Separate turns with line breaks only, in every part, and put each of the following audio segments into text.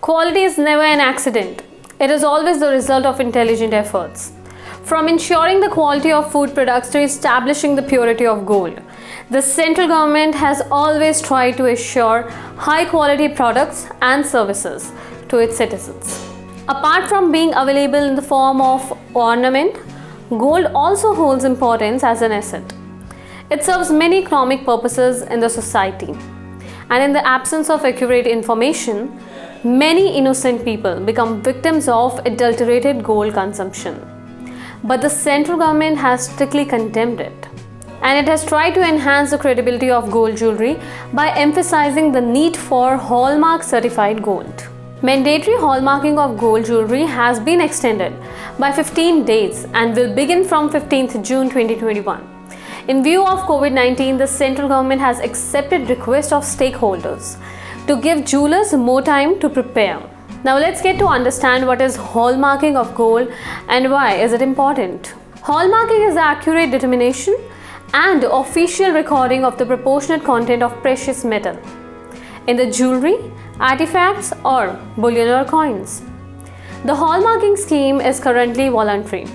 Quality is never an accident. It is always the result of intelligent efforts. From ensuring the quality of food products to establishing the purity of gold, the central government has always tried to assure high quality products and services to its citizens. Apart from being available in the form of ornament, gold also holds importance as an asset. It serves many economic purposes in the society. And in the absence of accurate information, many innocent people become victims of adulterated gold consumption. But the central government has strictly condemned it. And it has tried to enhance the credibility of gold jewelry by emphasizing the need for hallmark certified gold. Mandatory hallmarking of gold jewelry has been extended by 15 days and will begin from 15th June 2021. In view of COVID-19, the central government has accepted requests of stakeholders to give jewelers more time to prepare. Now let's get to understand what is hallmarking of gold and why is it important. Hallmarking is the accurate determination and official recording of the proportionate content of precious metal in the jewelry, artifacts or bullion or coins. The hallmarking scheme is currently voluntary.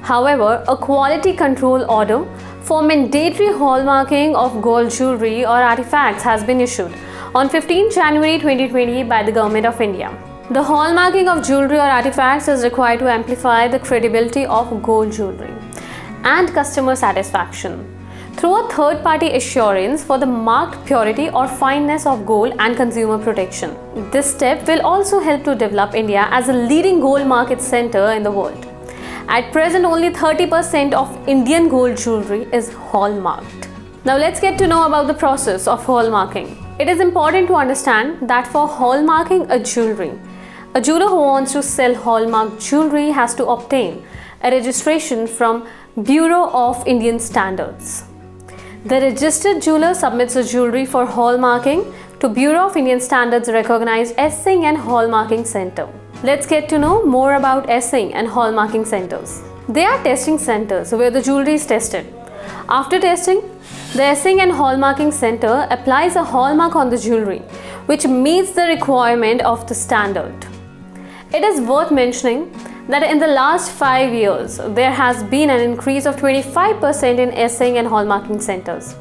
However, a quality control order for mandatory hallmarking of gold jewelry or artifacts has been issued on 15 January 2020 by the Government of India. The hallmarking of jewelry or artifacts is required to amplify the credibility of gold jewelry and customer satisfaction through a third-party assurance for the marked purity or fineness of gold and consumer protection. This step will also help to develop India as a leading gold market center in the world. At present, only 30% of Indian gold jewelry is hallmarked. Now let's get to know about the process of hallmarking. It is important to understand that for hallmarking a jeweler who wants to sell hallmark jewelry has to obtain a registration from Bureau of Indian Standards. The registered jeweler submits a jewelry for hallmarking to Bureau of Indian Standards recognized assaying and hallmarking center. Let's get to know more about assaying and hallmarking centers. They are testing centers where the jewelry is tested. After testing, the assaying and hallmarking center applies a hallmark on the jewelry which meets the requirement of the standard. It is worth mentioning that in the last 5 years, there has been an increase of 25% in assaying and hallmarking centers.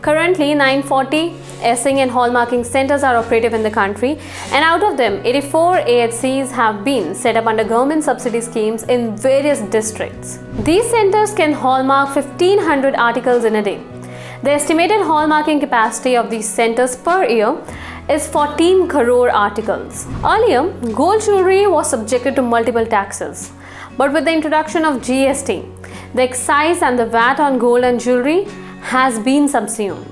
Currently, 940 assaying and hallmarking centers are operative in the country, and out of them, 84 AHCs have been set up under government subsidy schemes in various districts. These centers can hallmark 1500 articles in a day. The estimated hallmarking capacity of these centers per year is 14 crore articles. Earlier, gold jewelry was subjected to multiple taxes, but with the introduction of GST, the excise and the VAT on gold and jewelry has been subsumed.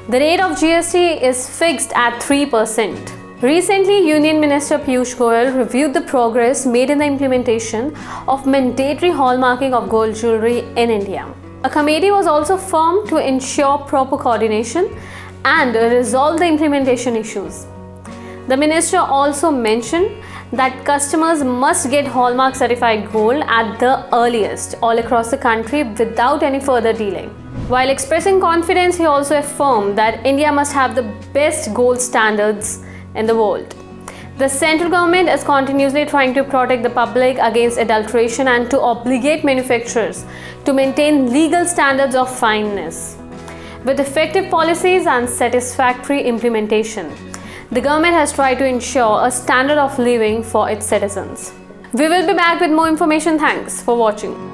The rate of GST is fixed at 3%. Recently, Union Minister Piyush Goyal reviewed the progress made in the implementation of mandatory hallmarking of gold jewelry in India. A committee was also formed to ensure proper coordination and resolve the implementation issues. The minister also mentioned that customers must get hallmark certified gold at the earliest all across the country without any further delay. While expressing confidence, he also affirmed that India must have the best gold standards in the world. The central government is continuously trying to protect the public against adulteration and to obligate manufacturers to maintain legal standards of fineness. With effective policies and satisfactory implementation, the government has tried to ensure a standard of living for its citizens. We will be back with more information. Thanks for watching.